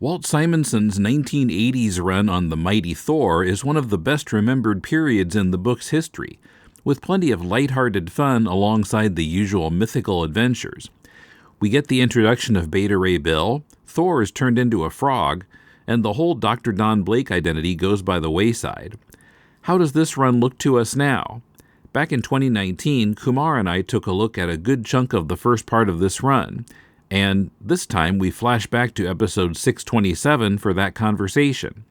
Walt Simonson's 1980s run on the Mighty Thor is one of the best remembered periods in the book's history, with plenty of lighthearted fun alongside the usual mythical adventures. We get the introduction of Beta Ray Bill, Thor is turned into a frog, and the whole Dr. Don Blake identity goes by the wayside. How does this run look to us now? Back in 2019, Kumar and I took a look at a good chunk of the first part of this run, and this time we flash back to episode 627 for that conversation.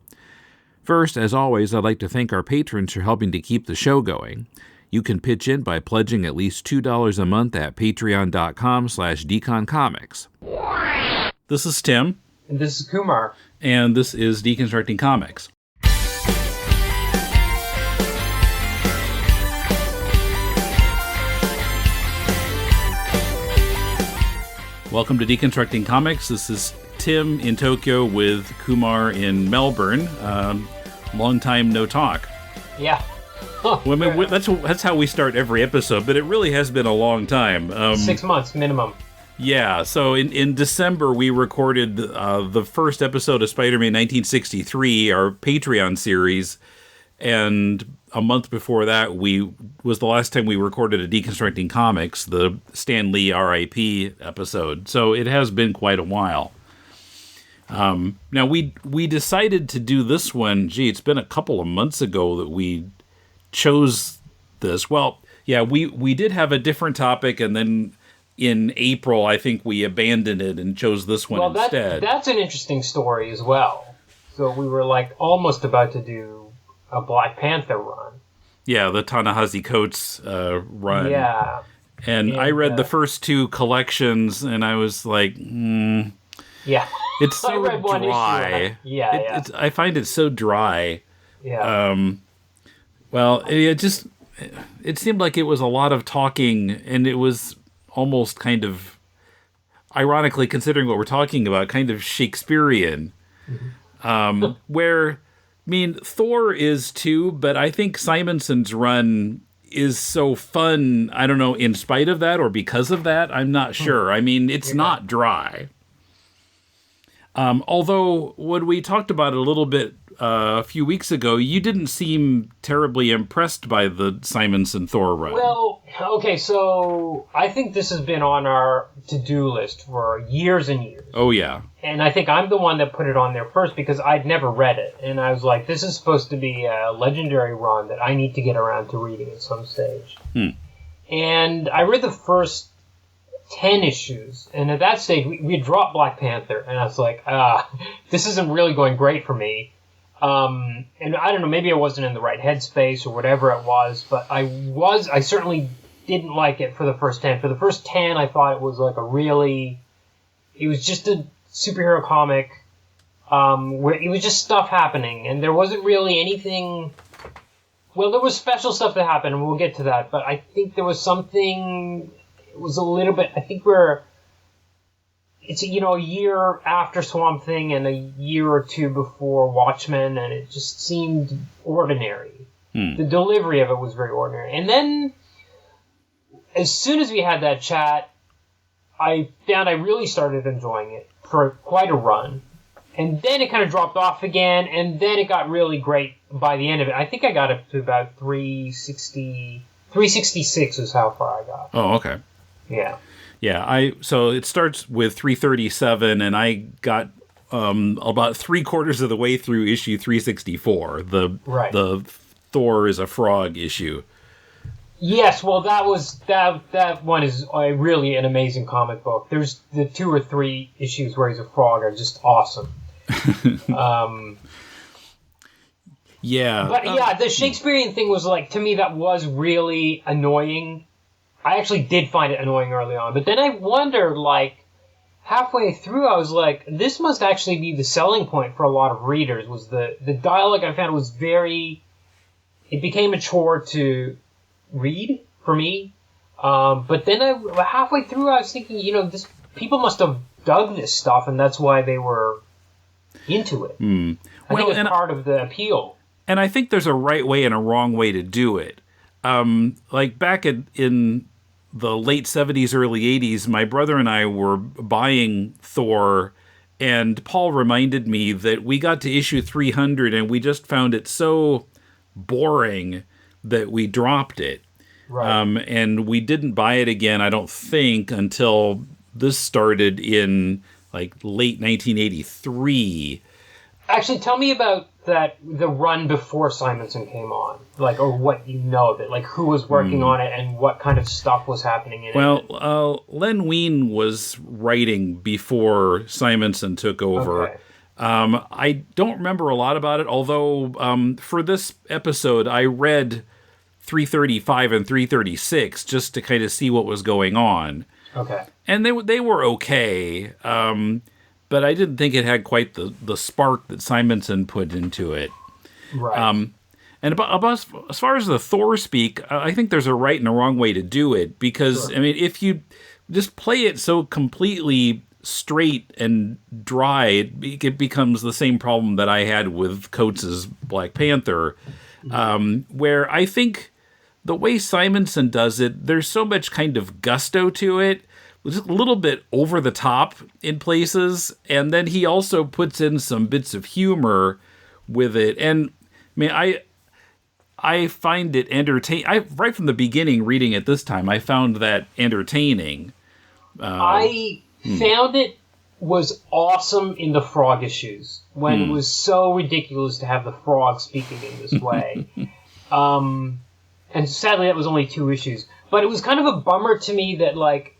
First, as always, I'd like to thank our patrons for helping to keep the show going. You can pitch in by pledging at least $2 a month at patreon.com/deconcomics. This is Tim. And this is Kumar. And this is Deconstructing Comics. Welcome to Deconstructing Comics. This is Tim in Tokyo with Kumar in Melbourne. Long time no talk. Yeah. Well, I mean, that's how we start every episode, but it really has been a long time. 6 months minimum. Yeah, so in December we recorded the first episode of Spider-Man 1963, our Patreon series, and a month before that was the last time we recorded a Deconstructing Comics, the Stan Lee R.I.P. episode. So it has been quite a while. Now we decided to do this one. Gee, it's been a couple of months ago that we chose this. Well, yeah, we did have a different topic, and then in April, I think we abandoned it and chose this one instead. That's an interesting story as well. So we were almost about to do a Black Panther run. Yeah, the Ta-Nehisi Coates run. Yeah. And I read the first two collections, and I was like, yeah. It's so I read one dry. Issue. I find it so dry. Yeah. Well, it seemed like it was a lot of talking, and it was almost kind of, ironically, considering what we're talking about, kind of Shakespearean. Mm-hmm. Where, I mean, Thor is too, but I think Simonson's run is so fun, I don't know, in spite of that or because of that, I'm not sure. I mean, it's not dry. Although, when we talked about it a little bit a few weeks ago, you didn't seem terribly impressed by the Simonson Thor run. Well, okay, so I think this has been on our to-do list for years and years. Oh, yeah. And I think I'm the one that put it on there first because I'd never read it. And I was like, this is supposed to be a legendary run that I need to get around to reading at some stage. And I read the first 10 issues, and at that stage we had dropped Black Panther, and I was like, this isn't really going great for me. And I don't know, maybe I wasn't in the right headspace or whatever it was, but I certainly didn't like it for the first 10. For the first 10, I thought it was it was just a superhero comic, where it was just stuff happening, and there wasn't really anything. Well, there was special stuff that happened, and we'll get to that, but I think there was something. It was a little bit. I think it's a year after Swamp Thing and a year or two before Watchmen, and it just seemed ordinary. The delivery of it was very ordinary. And then, as soon as we had that chat, I found I really started enjoying it for quite a run. And then it kind of dropped off again, and then it got really great by the end of it. I think I got up to about 366 is how far I got. Oh, okay. Yeah. Yeah, so it starts with 337, and I got about 3/4 of the way through issue 364. The Thor is a frog issue. Yes, well, that one is really an amazing comic book. There's the 2 or 3 issues where he's a frog are just awesome. Yeah. But the Shakespearean thing was to me, that was really annoying. I actually did find it annoying early on. But then I wondered, halfway through, I was like, this must actually be the selling point for a lot of readers, was the dialogue I found was it became a chore to read for me. But then halfway through, I was thinking, people must have dug this stuff, and that's why they were into it. I think it's part of the appeal. And I think there's a right way and a wrong way to do it. Back in the late 70s, early 80s, my brother and I were buying Thor And Paul reminded me that we got to issue 300 and we just found it so boring that we dropped it. Right. And we didn't buy it again, I don't think, until this started in like late 1983. Actually, tell me about the run before Simonson came on, like, or what you know of it, like who was working on it and what kind of stuff was happening in it. Well, Len Wein was writing before Simonson took over. Okay. I don't remember a lot about it, although for this episode I read 335 and 336 just to kind of see what was going on. Okay. And they were okay, but I didn't think it had quite the spark that Simonson put into it. Right. And as far as the Thor speak, I think there's a right and a wrong way to do it, because, Sure. I mean, if you just play it so completely straight and dry, it becomes the same problem that I had with Coates's Black Panther, where I think the way Simonson does it, there's so much kind of gusto to it, just a little bit over the top in places, and then he also puts in some bits of humor with it. And I mean, I find it entertaining. Right from the beginning, reading it this time, I found that entertaining. I found it was awesome in the frog issues, when it was so ridiculous to have the frog speaking in this way. And sadly, that was only 2 issues. But it was kind of a bummer to me that, like,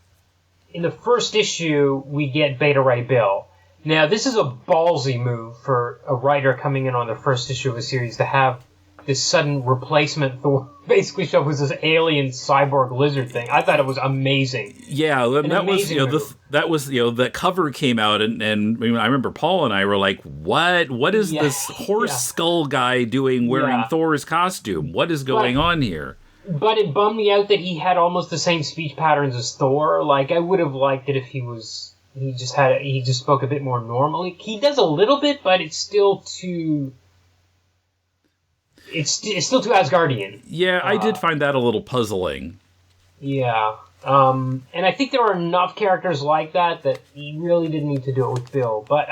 in the first issue, we get Beta Ray Bill. Now, this is a ballsy move for a writer coming in on the first issue of a series to have this sudden replacement Thor basically show up as this alien cyborg lizard thing. I thought it was amazing. Yeah, that was, that cover came out, and I mean, I remember Paul and I were like, what is this horse skull guy doing wearing Thor's costume? What is going on here? But it bummed me out that he had almost the same speech patterns as Thor. Like, I would have liked it if he just spoke a bit more normally. He does a little bit, but it's still too... It's still too Asgardian. Yeah, I did find that a little puzzling. Yeah. And I think there are enough characters like that he really didn't need to do it with Bill. But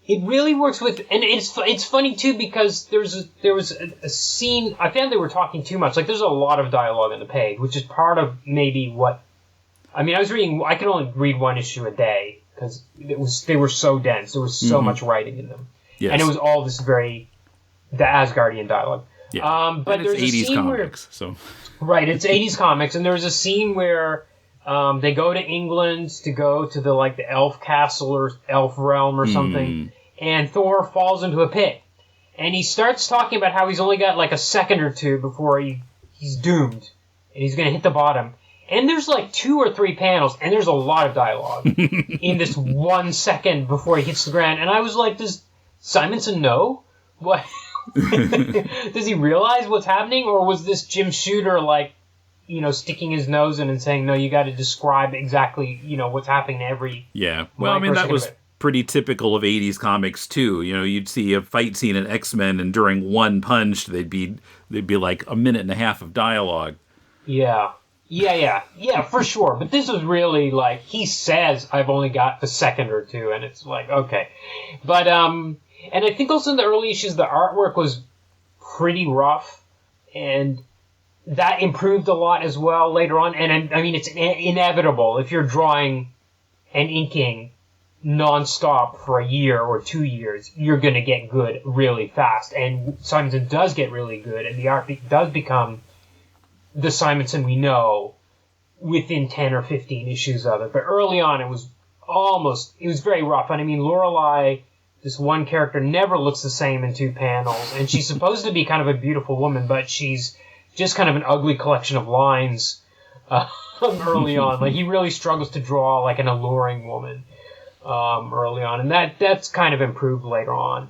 it really works with... And it's funny, too, because there was a scene... I found they were talking too much. Like, there's a lot of dialogue on the page, which is part of maybe what... I mean, I could only read 1 issue a day, because they were so dense. There was so much writing in them. Yes. And it was all this the Asgardian dialogue. Yeah. But and it's there's 80s a scene comics, so... Right, it's 80s comics, and there's a scene where they go to England to go to the elf castle or elf realm or something, and Thor falls into a pit. And he starts talking about how he's only got like a second or two before he's doomed, and he's going to hit the bottom. And there's like 2 or 3 panels, and there's a lot of dialogue in this 1 second before he hits the ground. And I was like, does Simonson know? What? Does he realize what's happening, or was this Jim Shooter sticking his nose in and saying, no, you got to describe exactly what's happening to every... Yeah, well, I mean, that was pretty typical of 80s comics too. You'd see a fight scene in X-Men, and during one punch they'd be like a minute and a half of dialogue. Yeah, for sure. But this was really like, he says, I've only got a second or two, and it's like, okay. But and I think also in the early issues, the artwork was pretty rough, and that improved a lot as well later on. And I mean, it's inevitable. If you're drawing and inking nonstop for a year or 2 years, you're going to get good really fast. And Simonson does get really good, and the art does become the Simonson we know within 10 or 15 issues of it. But early on, it was very rough. And I mean, Lorelei... This one character never looks the same in 2 panels, and she's supposed to be kind of a beautiful woman, but she's just kind of an ugly collection of lines early on. Like, he really struggles to draw like an alluring woman early on, and that's kind of improved later on.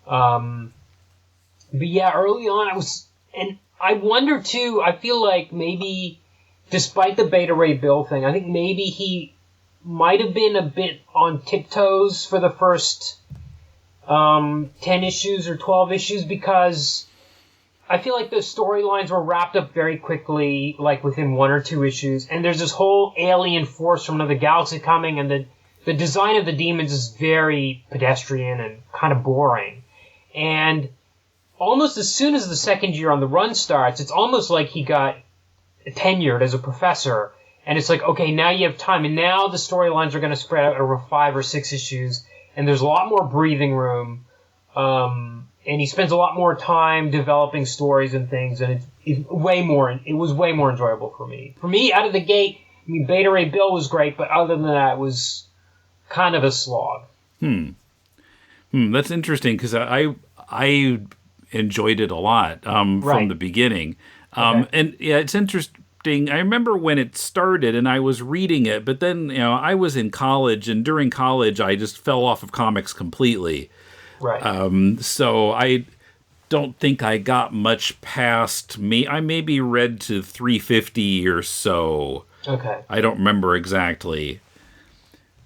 But yeah, early on it was, and I wonder too. I feel like maybe, despite the Beta Ray Bill thing, I think maybe he might have been a bit on tiptoes for the first 10 issues or 12 issues, because I feel like the storylines were wrapped up very quickly, like within 1 or 2 issues, and there's this whole alien force from another galaxy coming, and the the design of the demons is very pedestrian and kind of boring. And almost as soon as the second year on the run starts, it's almost like he got tenured as a professor. And it's like, okay, now you have time. And now the storylines are going to spread out over 5 or 6 issues. And there's a lot more breathing room. And he spends a lot more time developing stories and things. And it was way more enjoyable for me. For me, out of the gate, I mean, Beta Ray Bill was great, but other than that, it was kind of a slog. That's interesting, because I enjoyed it a lot from the beginning. And yeah, it's interesting. I remember when it started and I was reading it, but then, I was in college, and during college I just fell off of comics completely. Right. So I don't think I got much past me. I maybe read to 350 or so. Okay. I don't remember exactly.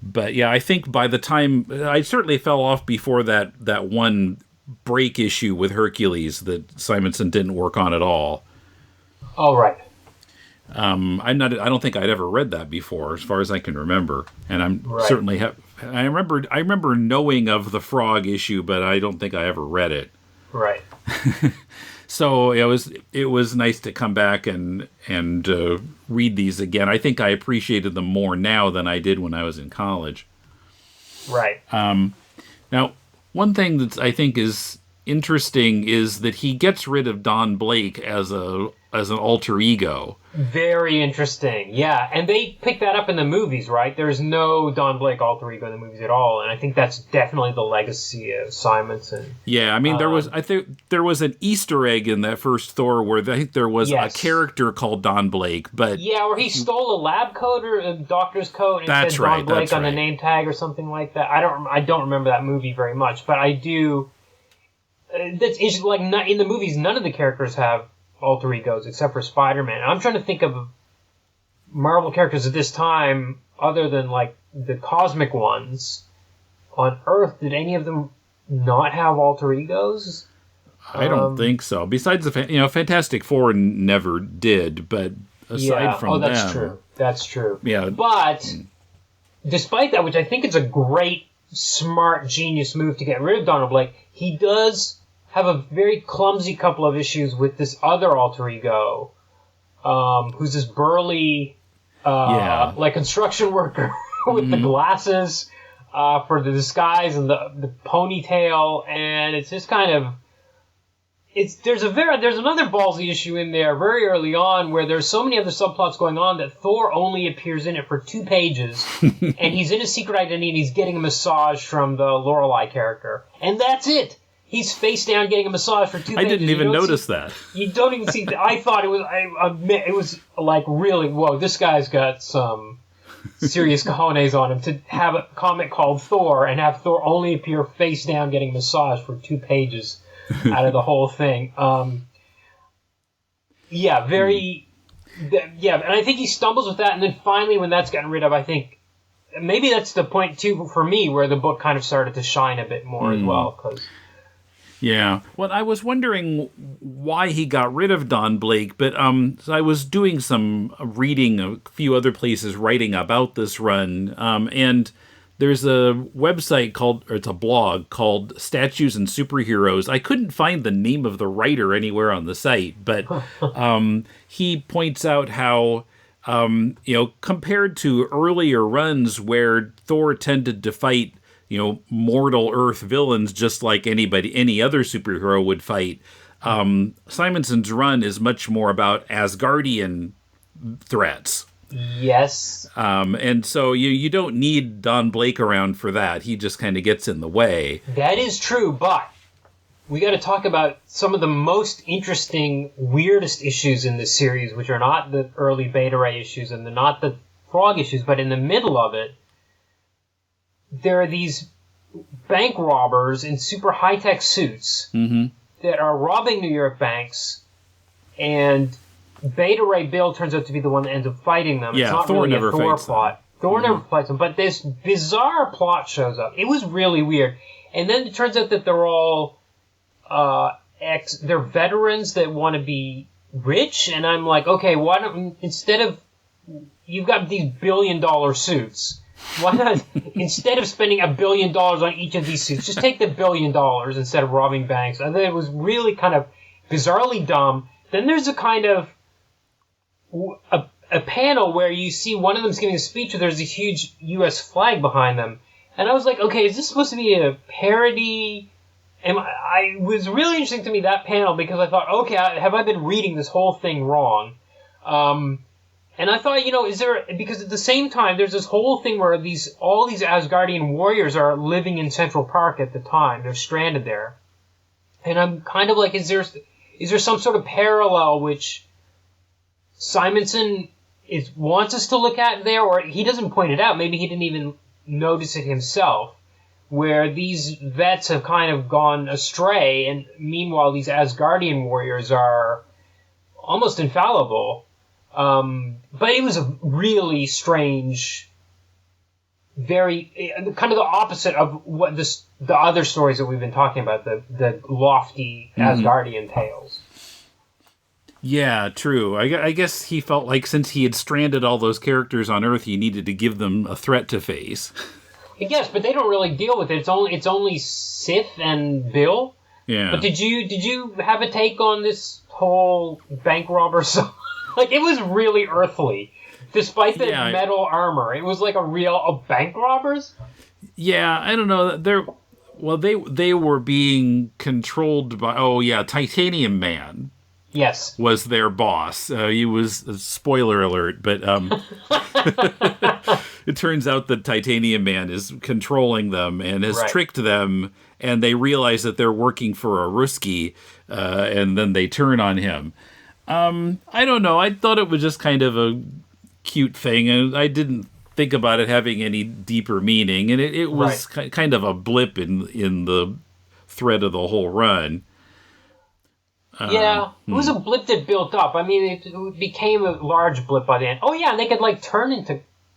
But yeah, I think by the time I certainly fell off before that one break issue with Hercules that Simonson didn't work on at all. Oh, right. I don't think I'd ever read that before, as far as I can remember. And certainly I remember knowing of the Frog issue, but I don't think I ever read it. Right. So it was nice to come back and read these again. I think I appreciated them more now than I did when I was in college. Right. Now, one thing that I think is interesting is that he gets rid of Don Blake as an alter ego. Very interesting, yeah. And they pick that up in the movies, right? There's no Don Blake alter ego in the movies at all, and I think that's definitely the legacy of Simonson. Yeah, I mean, I think there was an Easter egg in that first Thor where I think there was a character called Don Blake, but yeah, where he stole a lab coat or a doctor's coat and said Don Blake on the name tag or something like that. I don't remember that movie very much, but I do. That's like in the movies, none of the characters have alter egos except for Spider-Man. I'm trying to think of Marvel characters at this time other than like the cosmic ones on Earth. Did any of them not have alter egos? I don't think so. Besides the Fantastic Four never did, but aside from that, that's true. Yeah, but despite that, which I think is a great, smart, genius move to get rid of Donald Blake, he does have a very clumsy couple of issues with this other alter ego, who's this burly, like construction worker with the glasses for the disguise and the ponytail, and it's just kind of there's another ballsy issue in there very early on where there's so many other subplots going on that Thor only appears in it for 2 pages, and he's in a secret identity and he's getting a massage from the Lorelei character, and that's it. He's face down getting a massage for 2 pages. I didn't even notice that. You don't even see. I thought it was. I admit it was like really. Whoa, this guy's got some serious cojones on him to have a comic called Thor and have Thor only appear face down getting a massage for 2 pages out of the whole thing. Yeah, very. Yeah, and I think he stumbles with that, and then finally, when that's gotten rid of, I think maybe that's the point too for me where the book kind of started to shine a bit more as well, because. Yeah. Well, I was wondering why he got rid of Don Blake, but so I was doing some reading a few other places writing about this run, and there's a website it's a blog called Statues and Superheroes. I couldn't find the name of the writer anywhere on the site, but he points out how, compared to earlier runs where Thor tended to fight mortal Earth villains just like any other superhero would fight. Simonson's run is much more about Asgardian threats. Yes. And so you don't need Don Blake around for that. He just kind of gets in the way. That is true, but we got to talk about some of the most interesting, weirdest issues in this series, which are not the early Beta Ray issues and not the Frog issues, but in the middle of it, there are these bank robbers in super high-tech suits that are robbing New York banks, and Beta Ray Bill turns out to be the one that ends up fighting them. Yeah, it's not Thor really never a Thor fights plot. them. Thor never fights them, but this bizarre plot shows up. It was really weird. And then it turns out that they're all they're veterans that want to be rich, and I'm like, okay, why don't, instead of, you've got these $1 billion suits, Why not, instead of spending $1 billion on each of these suits, just take the $1 billion instead of robbing banks? I thought it was really kind of bizarrely dumb. Then there's a kind of a panel where you see one of them's giving a speech where there's a huge U.S. flag behind them. And I was like, okay, is this supposed to be a parody? And it was really interesting to me, that panel, because I thought, okay, have I been reading this whole thing wrong? And I thought, because at the same time, there's this whole thing where all these Asgardian warriors are living in Central Park at the time. They're stranded there. And I'm kind of like, is there some sort of parallel which Simonson wants us to look at there, or he doesn't point it out. Maybe he didn't even notice it himself, where these vets have kind of gone astray, and meanwhile these Asgardian warriors are almost infallible. But it was a really strange, very kind of the opposite of what the other stories that we've been talking about, the lofty Asgardian tales. Yeah, true. I guess he felt like since he had stranded all those characters on Earth, he needed to give them a threat to face. Yes, but they don't really deal with it. It's only Sith and Bill. Yeah. But did you have a take on this whole bank robber song? Like, it was really earthly, despite the metal armor. It was like a bank robbers. Yeah, I don't know. They were being controlled by Titanium Man. Yes, was their boss. He was, spoiler alert, but it turns out that Titanium Man is controlling them and has tricked them, and they realize that they're working for a Ruski, and then they turn on him. I don't know. I thought it was just kind of a cute thing, and I didn't think about it having any deeper meaning, and it was kind of a blip in the thread of the whole run. It was a blip that built up. I mean, it became a large blip by the end. Oh yeah, and they could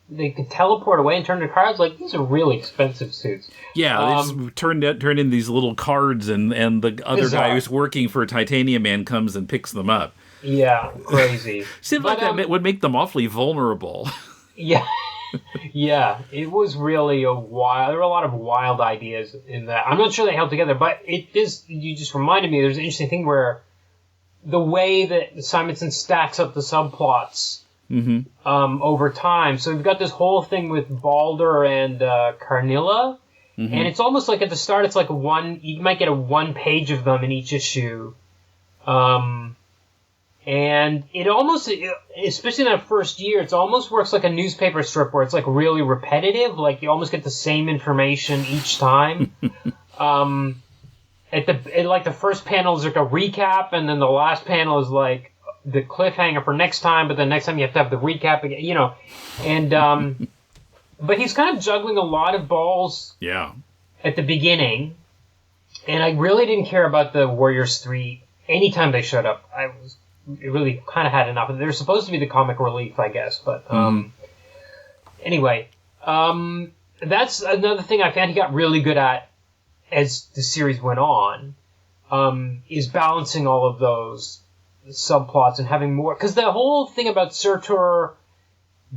they could teleport away and turn into cards. Like, these are really expensive suits. Yeah, they just turn in these little cards, and the other guy who's working for Titanium Man comes and picks them up. Yeah, crazy. Seemed like that would make them awfully vulnerable. Yeah. Yeah, it was really there were a lot of wild ideas in that. I'm not sure they held together, but you just reminded me, there's an interesting thing where the way that Simonson stacks up the subplots over time. So we've got this whole thing with Balder and Carnilla, and it's almost like at the start it's like you might get a 1 page of them in each issue. And it almost, especially in that first year, it almost works like a newspaper strip where it's like really repetitive. Like, you almost get the same information each time. The first panel is like a recap, and then the last panel is like the cliffhanger for next time. But then next time you have to have the recap again, And but he's kind of juggling a lot of balls. Yeah. At the beginning, and I really didn't care about the Warriors 3 anytime they showed up. It really kind of had enough. They're supposed to be the comic relief, I guess. But anyway, that's another thing I found he got really good at as the series went on, is balancing all of those subplots and having more. Because the whole thing about Surtur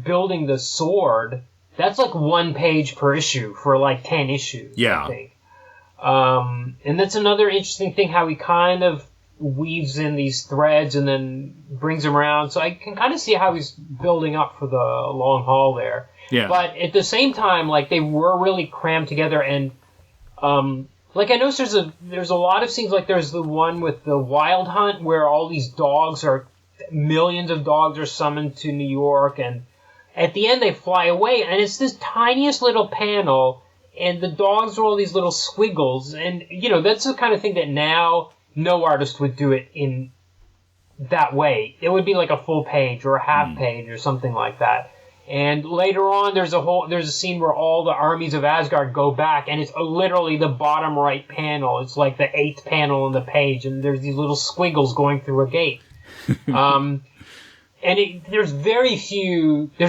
building the sword, that's like 1 page per issue for like 10 issues, I think. And that's another interesting thing, how he kind of weaves in these threads and then brings them around. So I can kind of see how he's building up for the long haul there. Yeah. But at the same time, like, they were really crammed together, and like, I noticed there's a lot of scenes, like there's the one with the Wild Hunt where all these millions of dogs are summoned to New York, and at the end they fly away, and it's this tiniest little panel, and the dogs are all these little squiggles, and that's the kind of thing that now no artist would do it in that way. It would be like a full page or a half page or something like that. And later on, there's a scene where all the armies of Asgard go back, and it's literally the bottom right panel. It's like the 8th panel on the page, and there's these little squiggles going through a gate. And there's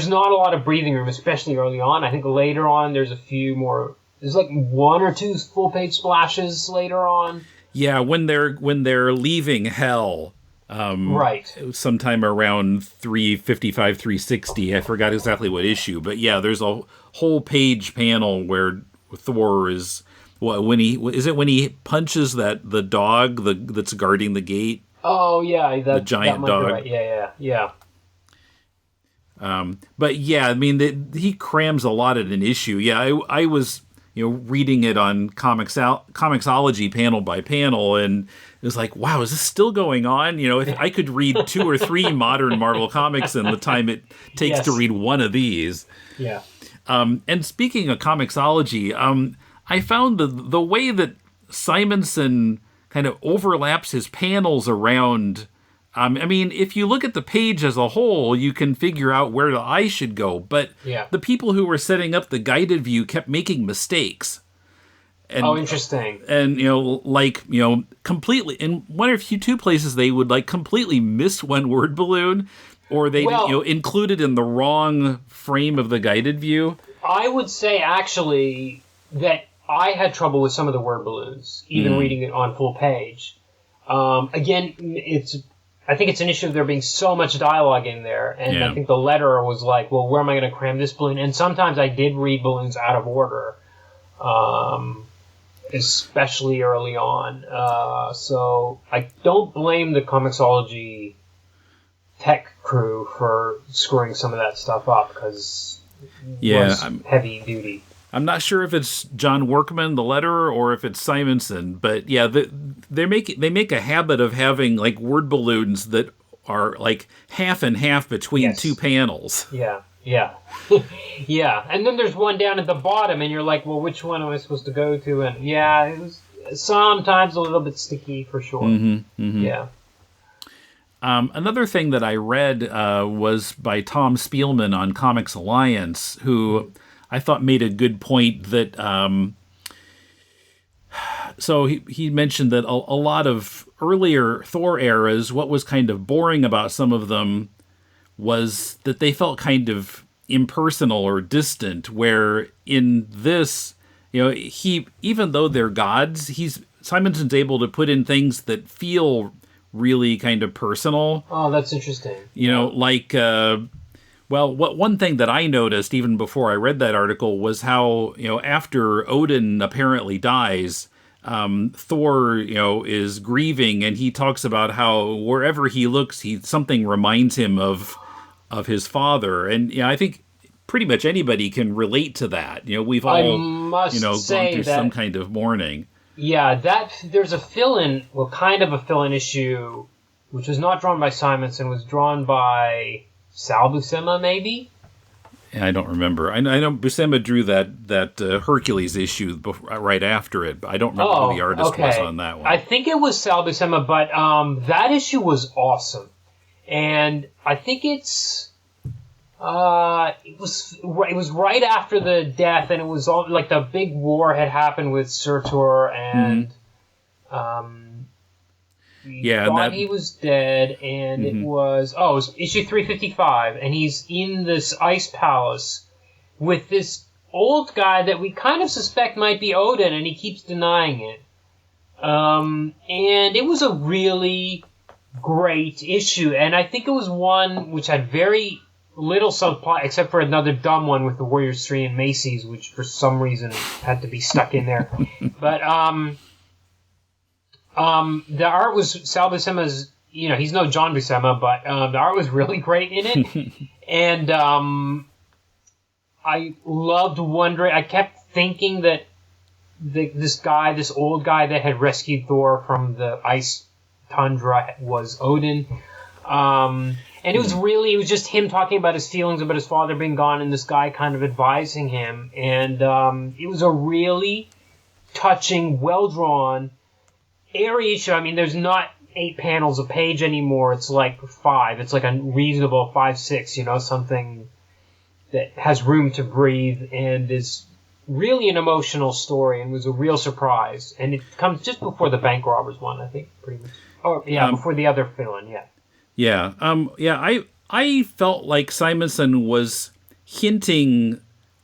not a lot of breathing room, especially early on. I think later on, there's like 1 or 2 full page splashes later on. Yeah, when they're leaving Hell, Right. sometime around 355, 360. I forgot exactly what issue, but yeah, there's a whole page panel where Thor is when he punches the dog that's guarding the gate. Oh yeah, the giant that might dog. be right. Yeah. But yeah, I mean, he crams a lot in an issue. Yeah, I was reading it on Comixology panel by panel, and it was like, wow, is this still going on? If I could read 2 or 3 modern Marvel comics in the time it takes to read one of these. Yeah. And speaking of Comixology, I found the way that Simonson kind of overlaps his panels around. I mean, if you look at the page as a whole, you can figure out where the eye should go. But the people who were setting up the guided view kept making mistakes. And, interesting. And, completely, in one or two places, they would, completely miss one word balloon, or they, include it in the wrong frame of the guided view. I would say, actually, that I had trouble with some of the word balloons, even reading it on full page. Again, I think it's an issue of there being so much dialogue in there, and I think the letterer was like, well, where am I going to cram this balloon? And sometimes I did read balloons out of order, especially early on. So I don't blame the Comixology tech crew for screwing some of that stuff up, because it was heavy duty. I'm not sure if it's John Workman, the letterer, or if it's Simonson, but yeah, they make a habit of having word balloons that are half and half between two panels. Yeah. Yeah. And then there's one down at the bottom, and you're like, well, which one am I supposed to go to? And it was sometimes a little bit sticky for sure. Yeah. Another thing that I read was by Tom Spielman on Comics Alliance, who I thought made a good point that, so he mentioned that a lot of earlier Thor eras, what was kind of boring about some of them was that they felt kind of impersonal or distant, where in this, even though they're gods, Simonson's able to put in things that feel really kind of personal. Oh, that's interesting. One thing that I noticed even before I read that article was how, after Odin apparently dies, Thor, is grieving, and he talks about how wherever he looks, something reminds him of his father. And I think pretty much anybody can relate to that. We've all, gone through some kind of mourning. Yeah, there's a fill-in, kind of a fill-in issue, which was not drawn by Simonson, was drawn by Sal Buscema, maybe? I don't remember. I know Buscema drew that Hercules issue right after it, but I don't remember who the artist was on that one. I think it was Sal Buscema, but that issue was awesome. And I think it was right after the death, and it was all the big war had happened with Surtur, and he was dead, and it was issue 355, and he's in this ice palace with this old guy that we kind of suspect might be Odin, and he keeps denying it. And it was a really great issue, and I think it was one which had very little subplot, except for another dumb one with the Warriors 3 and Macy's, which for some reason had to be stuck in there. But the art was Sal Buscema's, he's no John Buscema, but the art was really great in it. And I loved wondering, I kept thinking that this old guy that had rescued Thor from the ice tundra was Odin. And it was just him talking about his feelings about his father being gone, and this guy kind of advising him. And it was a really touching, well-drawn, airy issue. I mean, there's not 8 panels a page anymore. It's 5. It's a reasonable 5, 6, something that has room to breathe and is really an emotional story, and was a real surprise. And it comes just before the bank robbers one, I think, pretty much. Oh, yeah, before the other villain, yeah. Yeah. I felt like Simonson was hinting,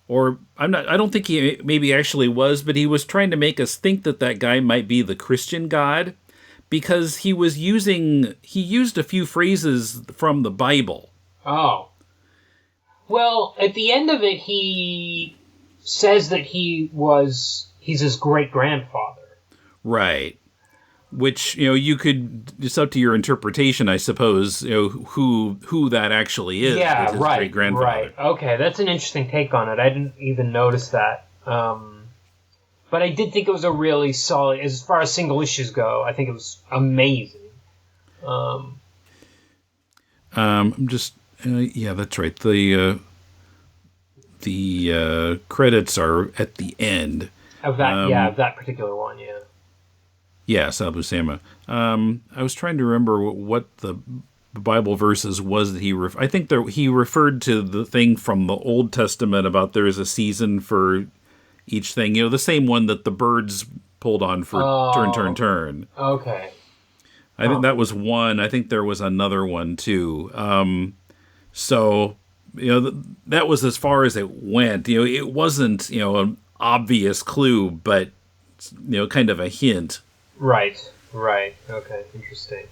or I don't think he maybe actually was, but he was trying to make us think that guy might be the Christian God. because he used a few phrases from the Bible. Oh. Well, at the end of it, he says that he's his great-grandfather. Right. Which, it's up to your interpretation, I suppose, who that actually is. Yeah, his right, great-grandfather. right. Okay, that's an interesting take on it. I didn't even notice that. But I did think it was a really solid, as far as single issues go, I think it was amazing. Yeah, that's right. The credits are at the end. Of that, of that particular one, yeah. Yeah, Sal Buscema. I was trying to remember what the Bible verses was that I think he referred to the thing from the Old Testament about there is a season for each thing. The same one that the birds pulled on for turn, turn, turn. Okay. I think that was one. I think there was another one, too. So, that was as far as it went. It wasn't, an obvious clue, but, kind of a hint. Right. Okay, interesting.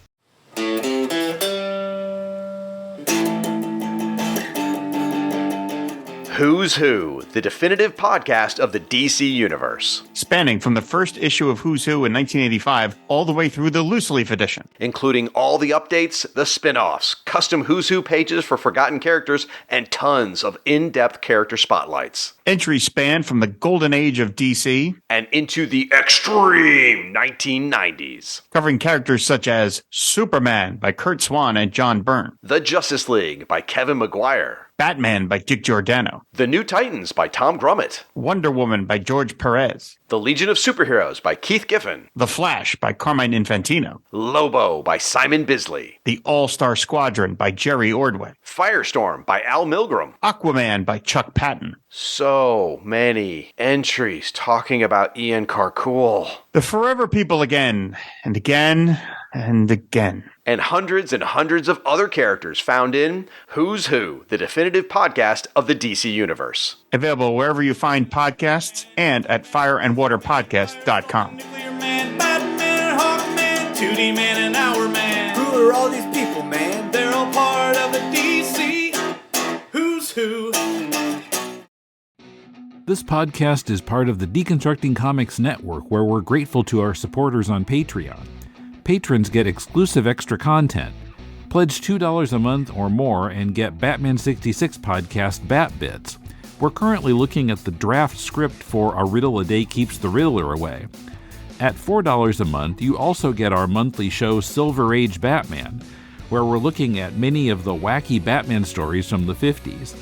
Who's Who, the definitive podcast of the DC Universe. Spanning from the first issue of Who's Who in 1985 all the way through the loose leaf edition. Including all the updates, the spin-offs, custom Who's Who pages for forgotten characters, and tons of in-depth character spotlights. Entries span from the golden age of DC and into the extreme 1990s. Covering characters such as Superman by Kurt Swan and John Byrne. The Justice League by Kevin Maguire. Batman by Dick Giordano. The New Titans by Tom Grummett. Wonder Woman by George Perez. The Legion of Superheroes by Keith Giffen. The Flash by Carmine Infantino. Lobo by Simon Bisley. The All-Star Squadron by Jerry Ordway. Firestorm by Al Milgrom. Aquaman by Chuck Patton. So many entries talking about Ian Karkull. The Forever People again, and again, and again. And hundreds of other characters found in Who's Who, the definitive podcast of the DC Universe. Available wherever you find podcasts and at fireandwaterpodcast.com. Nuclear Man, Batman, Hawkman, 2D Man, and Hour Man. Who are all these people, man? They're all part of the DC Who's Who. This podcast is part of the Deconstructing Comics Network, where we're grateful to our supporters on Patreon. Patrons get exclusive extra content. Pledge $2 a month or more and get Batman 66 podcast Bat Bits. We're currently looking at the draft script for A Riddle a Day Keeps the Riddler Away. At $4 a month, you also get our monthly show Silver Age Batman, where we're looking at many of the wacky Batman stories from the 50s.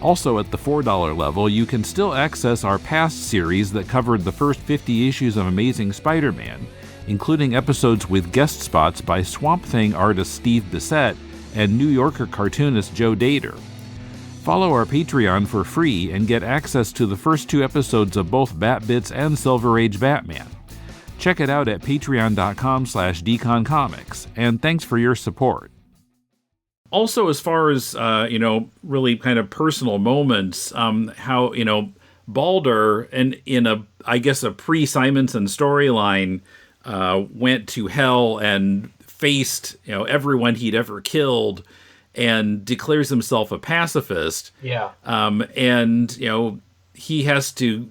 Also at the $4 level, you can still access our past series that covered the first 50 issues of Amazing Spider-Man, including episodes with guest spots by Swamp Thing artist Steve Bissette and New Yorker cartoonist Joe Dater. Follow our Patreon for free and get access to the first 2 episodes of both Bat Bits and Silver Age Batman. Check it out at patreon.com/deconcomics, and thanks for your support. Also, as far as, really kind of personal moments, how, Balder, and in a pre-Simonson storyline, went to hell and faced, everyone he'd ever killed and declares himself a pacifist. Yeah. And, he has to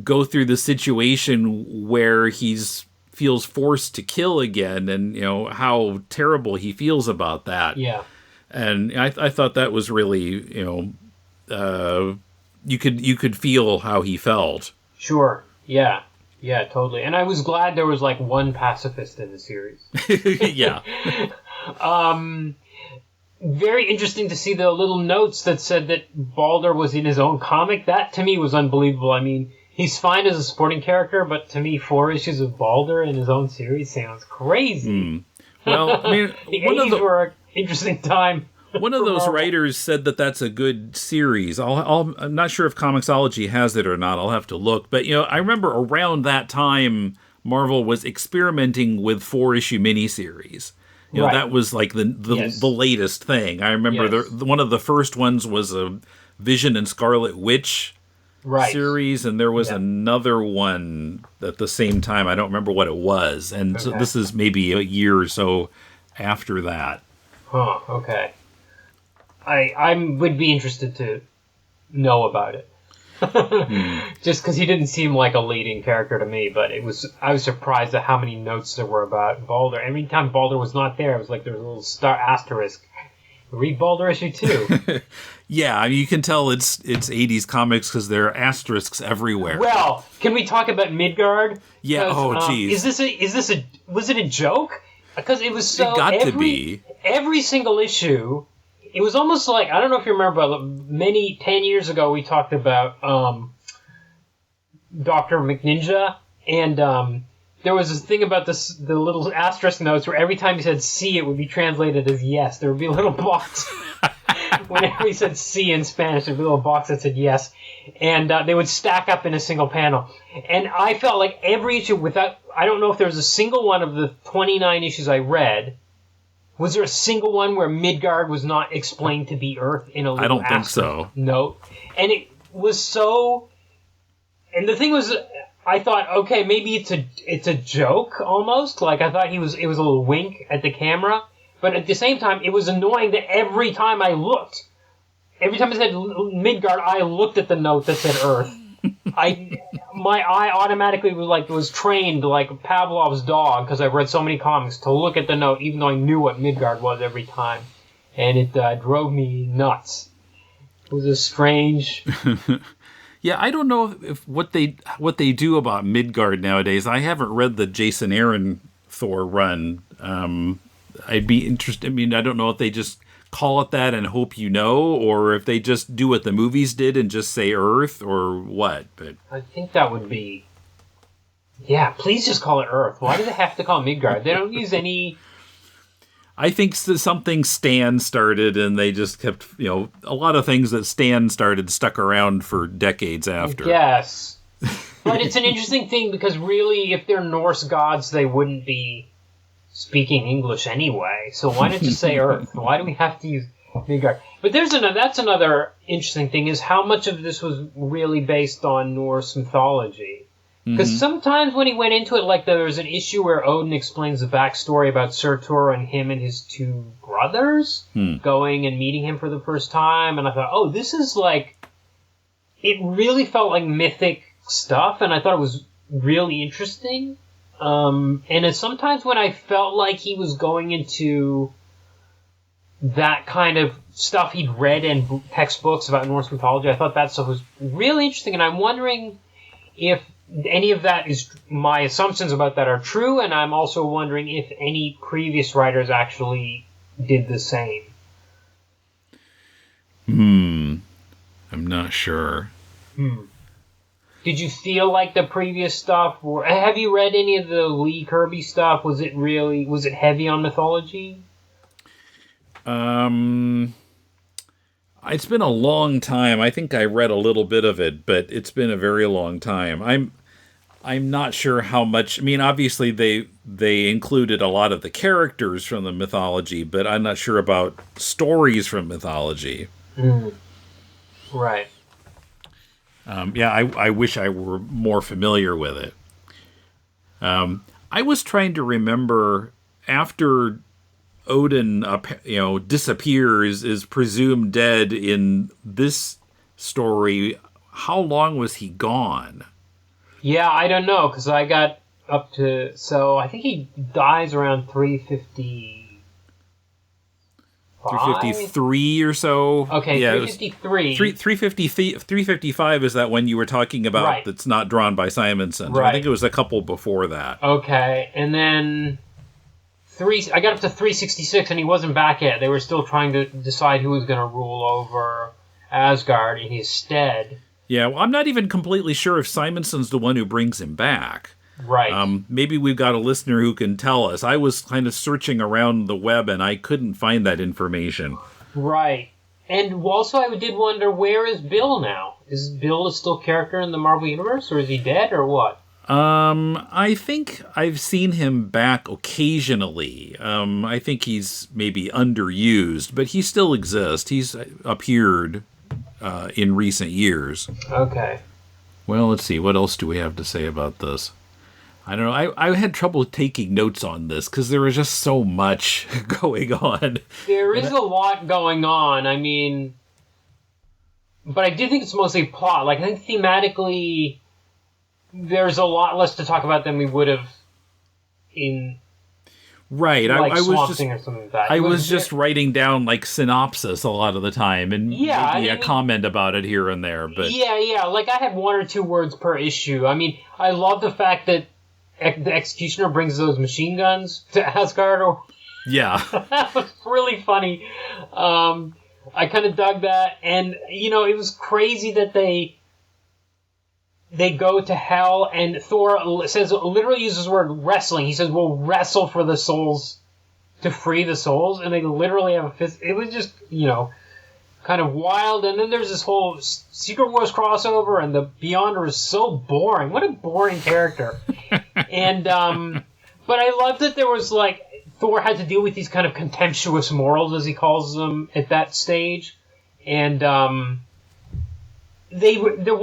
go through the situation where feels forced to kill again, and, how terrible he feels about that. Yeah. And I thought that was really, you could feel how he felt. Sure. Yeah. Yeah, totally. And I was glad there was one pacifist in the series. Yeah. Very interesting to see the little notes that said that Balder was in his own comic. That to me was unbelievable. I mean, he's fine as a supporting character, but to me 4 issues of Balder in his own series sounds crazy. Well, I mean, the 80s were an interesting time. One of those writers said that that's a good series. I'm not sure if Comixology has it or not. I'll have to look. But, I remember around that time, Marvel was experimenting with 4-issue miniseries. Right. That was the latest thing. I remember one of the first ones was a Vision and Scarlet Witch series, and there was another one at the same time. I don't remember what it was, and so this is maybe a year or so after that. Huh. Okay. I would be interested to know about it. Just because he didn't seem like a leading character to me, but I was surprised at how many notes there were about Balder. Every time Balder was not there, it was like there was a little star asterisk. Read Balder issue 2. Yeah, I mean, you can tell it's 80s comics because there are asterisks everywhere. Well, can we talk about Midgard? Yeah. Geez. Was it a joke? Because it was so. It got to be. Every single issue. It was almost like, I don't know if you remember, but 10 years ago we talked about Dr. McNinja, and there was this thing about the little asterisk notes where every time he said C, it would be translated as yes. There would be a little box. Whenever he said C in Spanish, there would be a little box that said yes. And they would stack up in a single panel. And I felt like every issue I don't know if there was a single one of the 29 issues I read. Was there a single one where Midgard was not explained to be Earth in a little I don't think so. note? And it was so... And the thing was, I thought, okay, maybe it's a joke almost. Like, I thought it was a little wink at the camera. But at the same time, it was annoying that every time it said Midgard, I looked at the note that said Earth. My eye automatically was trained like Pavlov's dog, because I've read so many comics, to look at the note even though I knew what Midgard was every time, and it drove me nuts. It was a strange. Yeah, I don't know if what they do about Midgard nowadays. I haven't read the Jason Aaron Thor run. I'd be interested. I mean, I don't know if they just call it that and hope you know, or if they just do what the movies did and just say Earth, or what. But I think that would be... Yeah, please just call it Earth. Why do they have to call it Midgard? They don't use any... I think something Stan started, and they just kept, a lot of things that Stan started stuck around for decades after. Yes. But it's an interesting thing, because really, if they're Norse gods, they wouldn't be speaking English anyway. So why not just say Earth? Why do we have to use Midgard? But that's another interesting thing, is how much of this was really based on Norse mythology. Because sometimes when he went into it, like there was an issue where Odin explains the backstory about Surtur and him and his two brothers going and meeting him for the first time, and I thought, oh, this is like... It really felt like mythic stuff, and I thought it was really interesting. And sometimes when I felt like he was going into that kind of stuff he'd read in textbooks about Norse mythology, I thought that stuff was really interesting, and I'm wondering if any of that is... My assumptions about that are true, and I'm also wondering if any previous writers actually did the same. I'm not sure. Did you feel like the previous stuff... Have you read any of the Lee Kirby stuff? Was it heavy on mythology? It's been a long time. I think I read a little bit of it, but it's been a very long time. I'm not sure how much... I mean, obviously they included a lot of the characters from the mythology, but I'm not sure about stories from mythology. Right. I wish I were more familiar with it. I was trying to remember, after Odin, disappears, is presumed dead in this story, how long was he gone? Yeah, I don't know, because I got up to... So, I think he dies around 350... 353 or so. Okay, yeah, 353. 355 is that one you were talking about, right, that's not drawn by Simonson. Right. I think it was a couple before that. Okay, and then I got up to 366 and he wasn't back yet. They were still trying to decide who was going to rule over Asgard in his stead. Yeah, well, I'm not even completely sure if Simonson's the one who brings him back. Right. Maybe we've got a listener who can tell us. I was kind of searching around the web and I couldn't find that information. Right. And also I did wonder, where is Bill now? Is Bill still a character in the Marvel Universe, or is he dead, or what? I think I've seen him back occasionally. I think he's maybe underused, but he still exists. He's appeared in recent years. Okay. Well, let's see. What else do we have to say about this? I don't know. I had trouble taking notes on this because there was just so much going on. There is a lot going on. I mean, but I do think it's mostly plot. Like, I think thematically, there's a lot less to talk about than we would have in... Right, like I was Swamp just Thing or something like that. I was just writing down like synopsis a lot of the time, and maybe a comment about it here and there. But yeah, like I had 1 or 2 words per issue. I mean, I love the fact that the Executioner brings those machine guns to Asgard. Yeah, That was really funny. I kind of dug that, and it was crazy that they go to hell, and Thor literally uses the word wrestling. He says, "We'll wrestle for the souls to free the souls," and they literally have a fist. It was just, kind of wild. And then there's this whole Secret Wars crossover, and the Beyonder is so boring. What a boring character. And but I loved that there was like Thor had to deal with these kind of contemptuous morals, as he calls them, at that stage, and one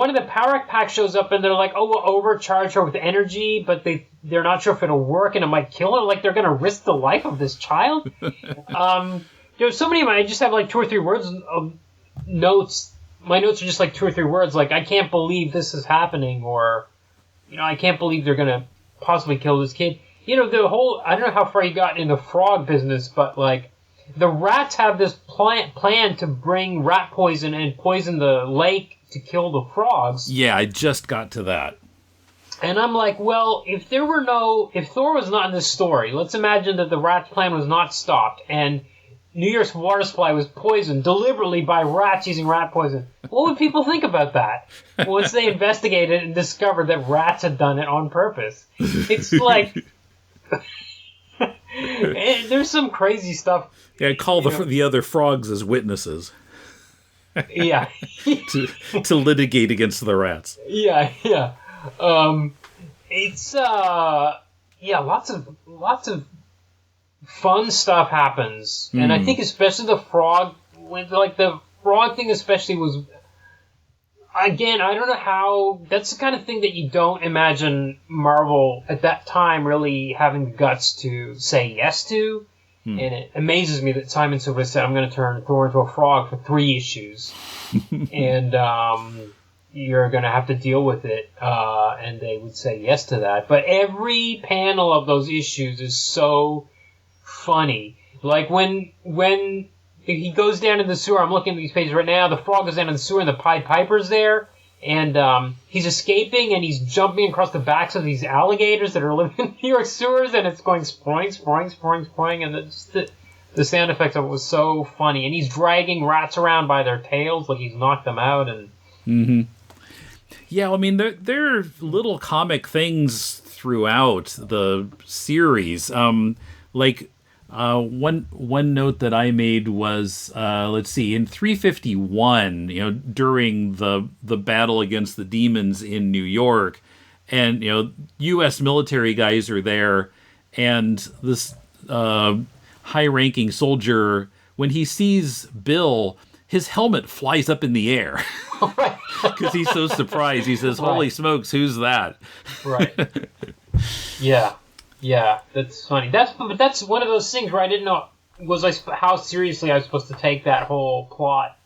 of the Power Pack shows up and they're like, "Oh, we'll overcharge her with energy," but they're not sure if it'll work and it might kill her. Like, they're going to risk the life of this child. There's so many of them. I just have like 2 or 3 words of notes. My notes are just like 2 or 3 words, like, "I can't believe this is happening," or, "I can't believe they're going to possibly kill this kid." The whole, I don't know how far you got in the frog business, but like, the rats have this plan to bring rat poison and poison the lake to kill the frogs. Yeah, I just got to that. And I'm like, well, if Thor was not in this story, let's imagine that the rat's plan was not stopped, and New York's water supply was poisoned deliberately by rats using rat poison. What would people think about that once they investigated and discovered that rats had done it on purpose? It's like... and there's some crazy stuff. Yeah, call the other frogs as witnesses. Yeah. to litigate against the rats. Yeah. It's lots of fun stuff happens, and I think especially the frog thing especially was, again, I don't know how, that's the kind of thing that you don't imagine Marvel at that time really having the guts to say yes to. And it amazes me that Simonson would have said, "I'm going to turn Thor into a frog for 3 issues." And you're going to have to deal with it. And they would say yes to that. But every panel of those issues is so funny. Like when he goes down in the sewer, I'm looking at these pages right now, the frog goes down in the sewer and the Pied Piper's there. And he's escaping, and he's jumping across the backs of these alligators that are living in New York sewers, and it's going spring, spring, spring, spring, and the sound effects of it was so funny. And he's dragging rats around by their tails like he's knocked them out. And Yeah, I mean, there are little comic things throughout the series. One note that I made was, let's see, in 351, during the battle against the demons in New York, and, U.S. military guys are there, and this high-ranking soldier, when he sees Bill, his helmet flies up in the air. Because he's so surprised. He says, "Holy smokes, who's that?" Right. Yeah, that's funny. That's one of those things where I didn't know how seriously I was supposed to take that whole plot.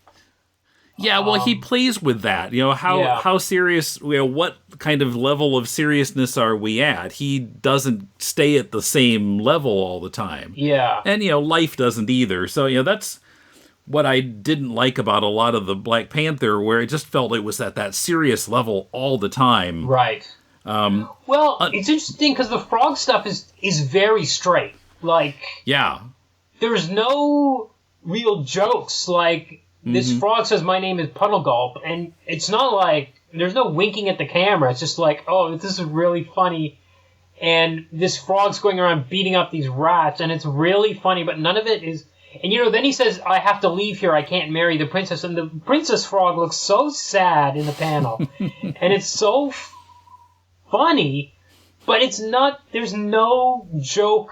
Yeah, well, he plays with that. How serious? What kind of level of seriousness are we at? He doesn't stay at the same level all the time. Yeah, and life doesn't either. So that's what I didn't like about a lot of the Black Panther, where it just felt it was at that serious level all the time. Right. Well, it's interesting because the frog stuff is very straight. Like, yeah, there's no real jokes. Like, this frog says, "My name is Puddle Gulp," and it's not like there's no winking at the camera. It's just like, oh, this is really funny, and this frog's going around beating up these rats, and it's really funny, but none of it is. And then he says, "I have to leave here. I can't marry the princess," and the princess frog looks so sad in the panel, and it's so funny, but it's not. There's no joke.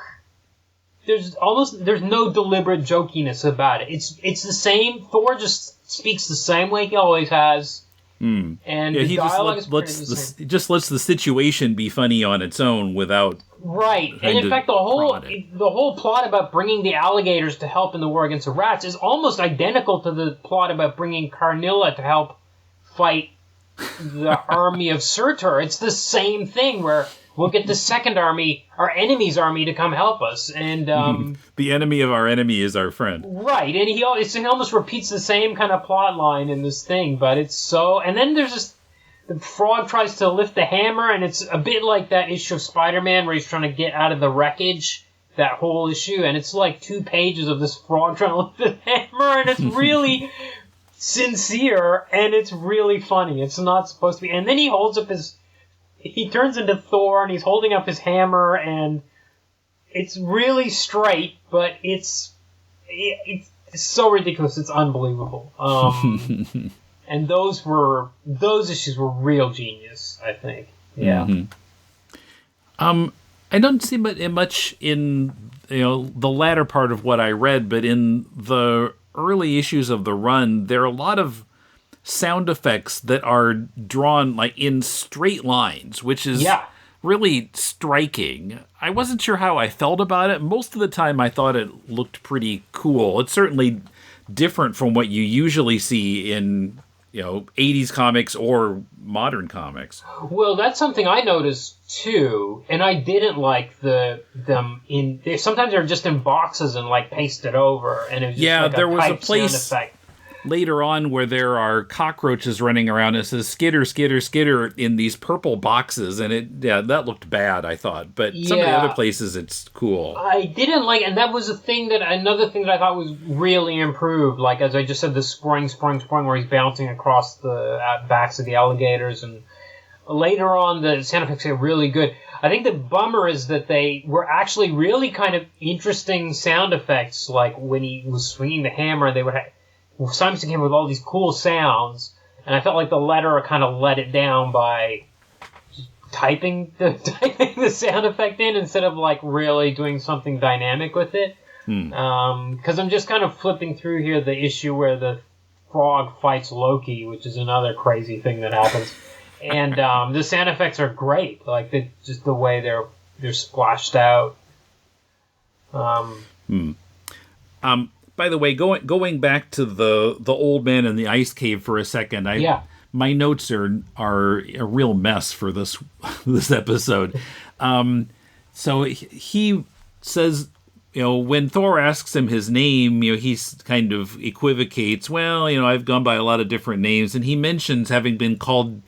There's no deliberate jokiness about it. It's the same. Thor just speaks the same way he always has. And Yeah, the he dialogue just lets the situation be funny on its own without right. And in fact, the whole plot about bringing the alligators to help in the war against the rats is almost identical to the plot about bringing Carnilla to help fight the army of Surtur. It's the same thing where we'll get the second army, our enemy's army, to come help us. And the enemy of our enemy is our friend. right, and he almost repeats the same kind of plot line in this thing, but it's so... And then there's this... The frog tries to lift the hammer, and it's a bit like that issue of Spider-Man where he's trying to get out of the wreckage, that whole issue, and it's like 2 pages of this frog trying to lift the hammer, and it's really... sincere, and it's really funny. It's not supposed to be. And then he holds up he turns into Thor, and he's holding up his hammer, and it's really straight, but it's so ridiculous. It's unbelievable. And those issues were real genius, I think. Yeah. I don't see much in the latter part of what I read, but in the early issues of the run, there are a lot of sound effects that are drawn like in straight lines, which is really striking. I wasn't sure how I felt about it. Most of the time I thought it looked pretty cool. It's certainly different from what you usually see in 80s comics or modern comics. Well, that's something I noticed too, and I didn't like them in. Sometimes they're just in boxes and like pasted over, and it was just like there was a place sound effect. Later on where there are cockroaches running around. It says skitter, skitter, skitter in these purple boxes, and that looked bad, I thought. But some of the other places, it's cool. I didn't like, and that was another thing that I thought was really improved. Like, as I just said, the spring, where he's bouncing across the backs of the alligators, and later on, the sound effects are really good. I think the bummer is that they were actually really kind of interesting sound effects, like when he was swinging the hammer, they would have... Simonson came with all these cool sounds, and I felt like the letterer kind of let it down by just typing the sound effect in instead of like really doing something dynamic with it. Because I'm just kind of flipping through here the issue where the frog fights Loki, which is another crazy thing that happens, and the sound effects are great, like just the way they're splashed out. By the way, going back to the old man in the ice cave for a second, my notes are a real mess for this episode. So he says, when Thor asks him his name, he kind of equivocates. Well, I've gone by a lot of different names, and he mentions having been called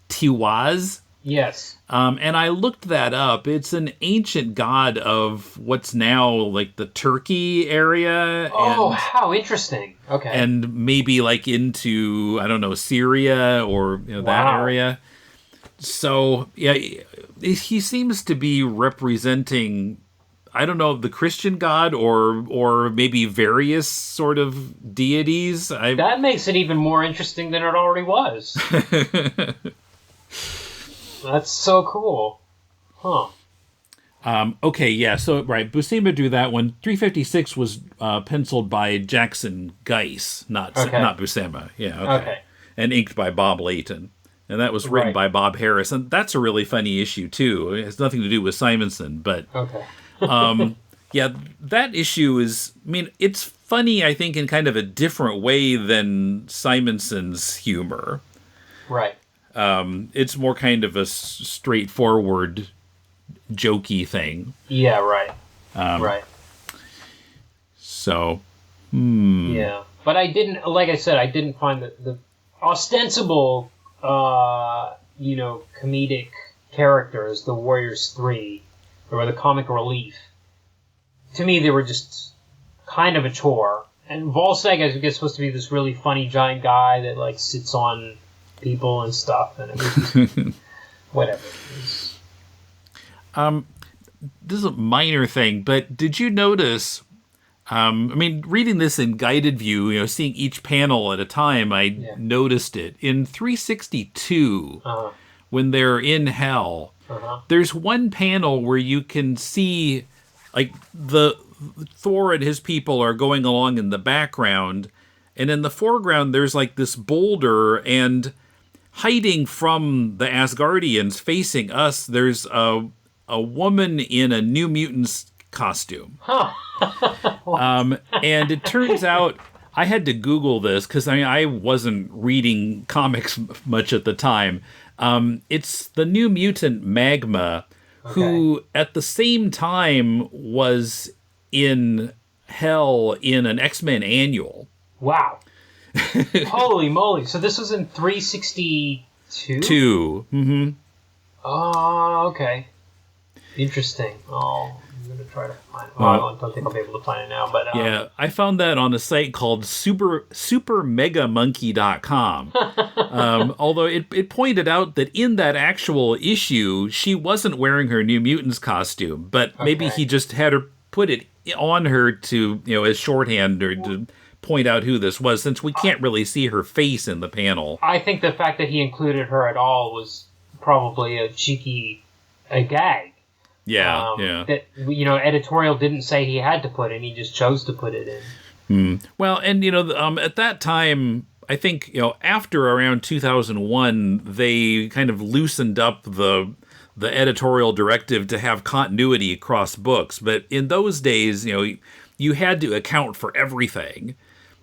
Tiwaz. Yes. And I looked that up. It's an ancient god of what's now like the Turkey area. Oh, how interesting. Okay. And maybe like into, I don't know, Syria or that area. So, yeah, he seems to be representing, I don't know, the Christian god or maybe various sort of deities. That makes it even more interesting than it already was. That's so cool. Huh. Okay, yeah, so, right, Buscema drew that one. 356 was penciled by Jackson Geiss, not Buscema. Yeah, okay. And inked by Bob Layton. And that was written by Bob Harris. And that's a really funny issue, too. It has nothing to do with Simonson, but... Okay. Yeah, that issue is... I mean, it's funny, I think, in kind of a different way than Simonson's humor. Right. It's more kind of a straightforward, jokey thing. Yeah, right. Right. So, Yeah. But I didn't, like I said, I didn't find the ostensible, comedic characters, the Warriors 3, or the comic relief. To me, they were just kind of a chore. And Volstagg, I guess, supposed to be this really funny giant guy that, like, sits on people and stuff, and it was just whatever. This is a minor thing, but did you notice? Reading this in guided view, seeing each panel at a time, I noticed it in 362 when they're in hell. There's one panel where you can see, like, the Thor and his people are going along in the background, and in the foreground there's like this boulder, and hiding from the Asgardians facing us, there's a woman in a New Mutants costume. Huh. And it turns out, I had to Google this because I wasn't reading comics much at the time. It's the New Mutant Magma, who at the same time was in Hell in an X-Men annual. Wow. Holy moly. So this was in 362? 2. Mm-hmm. Oh, okay. Interesting. Oh, I'm going to try to find it. I don't think I'll be able to find it now. But yeah, I found that on a site called supermegamonkey.com. Although it pointed out that in that actual issue, she wasn't wearing her New Mutants costume, but maybe he just had her put it on her to, as shorthand or to point out who this was, since we can't really see her face in the panel. I think the fact that he included her at all was probably a gag. Yeah. That, editorial didn't say he had to put in, he just chose to put it in. Well, and, at that time, I think, after around 2001, they kind of loosened up the editorial directive to have continuity across books. But in those days, you had to account for everything.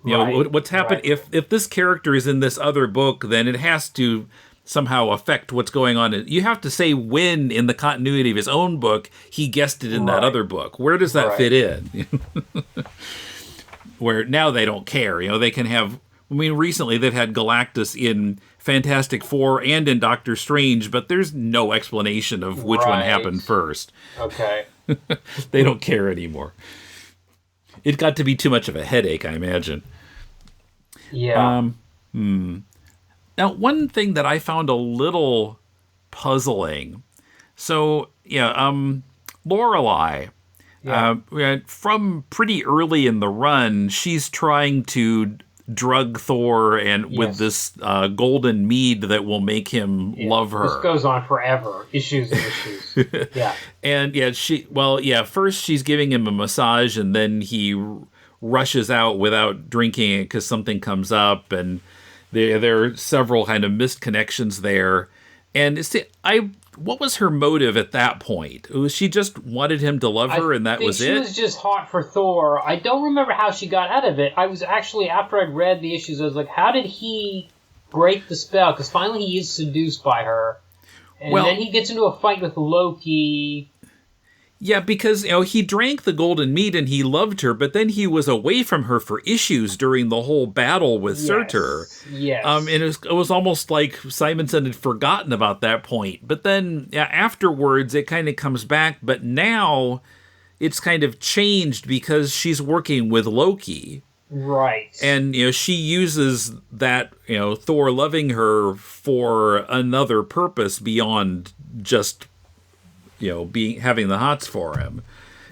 What's happened, if this character is in this other book, then it has to somehow affect what's going on. You have to say when in the continuity of his own book he guessed it in that other book. Where does that fit in? Where now they don't care. They can have... recently they've had Galactus in Fantastic Four and in Doctor Strange, but there's no explanation of which one happened first. Okay. They don't care anymore. It got to be too much of a headache, I imagine. Yeah. Now, one thing that I found a little puzzling. So, Lorelei, from pretty early in the run, she's trying to drug Thor with this golden mead that will make him love her. This goes on forever. Issues and issues. Yeah. And first she's giving him a massage, and then he rushes out without drinking it because something comes up, and there are several kind of missed connections there. And what was her motive at that point? Was she just wanted him to love her, and that was it? She was just hot for Thor. I don't remember how she got out of it. I was actually, after I'd read the issues, I was like, how did he break the spell? Because finally he is seduced by her. And then he gets into a fight with Loki. Yeah, because he drank the golden mead and he loved her, but then he was away from her for issues during the whole battle with Surtur. Yes. And it was almost like Simonson had forgotten about that point. But then afterwards, it kind of comes back. But now it's kind of changed because she's working with Loki. Right. And she uses that Thor loving her for another purpose beyond just having the hots for him,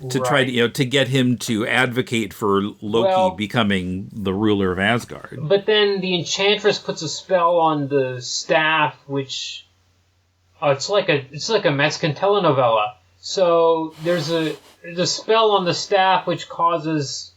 to try to get him to advocate for Loki becoming the ruler of Asgard. But then the Enchantress puts a spell on the staff, which it's like a Mexican telenovela. So there's a spell on the staff which causes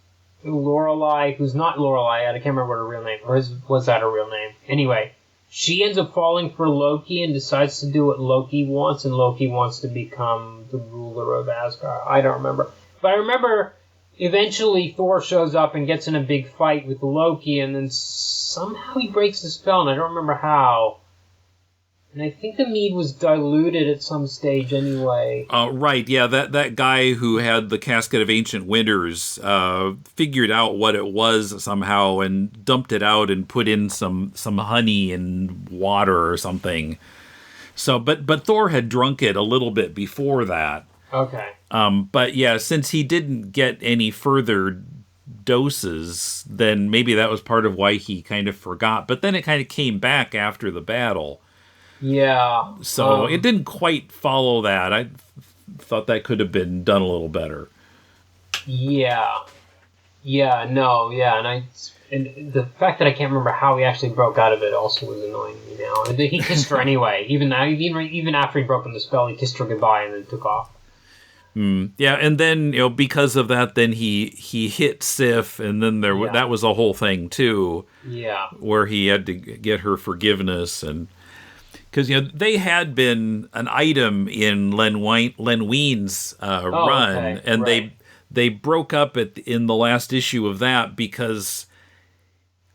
Lorelei, who's not Lorelei, I can't remember what her real name was that her real name? Anyway. She ends up falling for Loki and decides to do what Loki wants, and Loki wants to become the ruler of Asgard. I don't remember. But I remember eventually Thor shows up and gets in a big fight with Loki, and then somehow he breaks the spell, and I don't remember how. And I think the mead was diluted at some stage anyway. Right, yeah, that guy who had the Casket of Ancient Winters figured out what it was somehow and dumped it out and put in some honey and water or something. So, but Thor had drunk it a little bit before that. Okay. But yeah, since he didn't get any further doses, then maybe that was part of why he kind of forgot. But then it kind of came back after the battle. Yeah. So it didn't quite follow that. I thought that could have been done a little better. Yeah. Yeah, no, yeah. And the fact that I can't remember how he actually broke out of it also was annoying me now. And he kissed her anyway. Even after he broken the spell, he kissed her goodbye and then took off. Yeah, and then, because of that, then he hit Sif, and then that was a whole thing, too. Yeah. Where he had to get her forgiveness, and because they had been an item in Len Wein's run, okay. and Right. they broke up in the last issue of that because,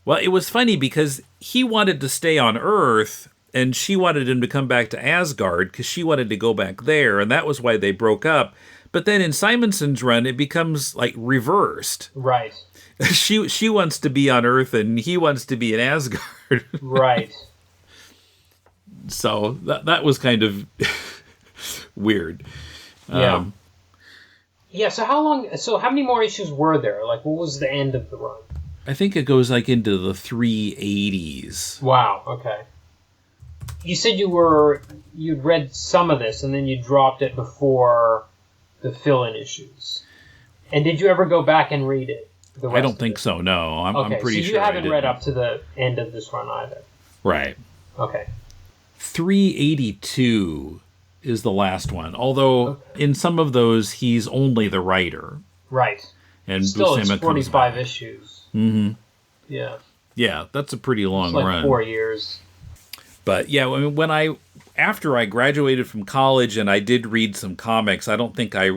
well, it was funny because he wanted to stay on Earth and she wanted him to come back to Asgard because she wanted to go back there, and that was why they broke up. But then in Simonson's run, it becomes like reversed. Right. She wants to be on Earth and he wants to be in Asgard. Right. So that was kind of weird. Yeah. Yeah, so how many more issues were there? Like, what was the end of the run? I think it goes like into the 380s. Wow, okay. You said you'd read some of this and then you dropped it before the fill-in issues. And did you ever go back and read it? I don't think so, no. I'm pretty sure so you haven't read up to the end of this run either. Right. Okay. 382 is the last one. Although in some of those, he's only the writer. Right. And still, Buscema it's 45 issues. Mm-hmm. Yeah. Yeah, that's a pretty long it's like run. 4 years. But yeah, I mean, after I graduated from college and I did read some comics, I don't think I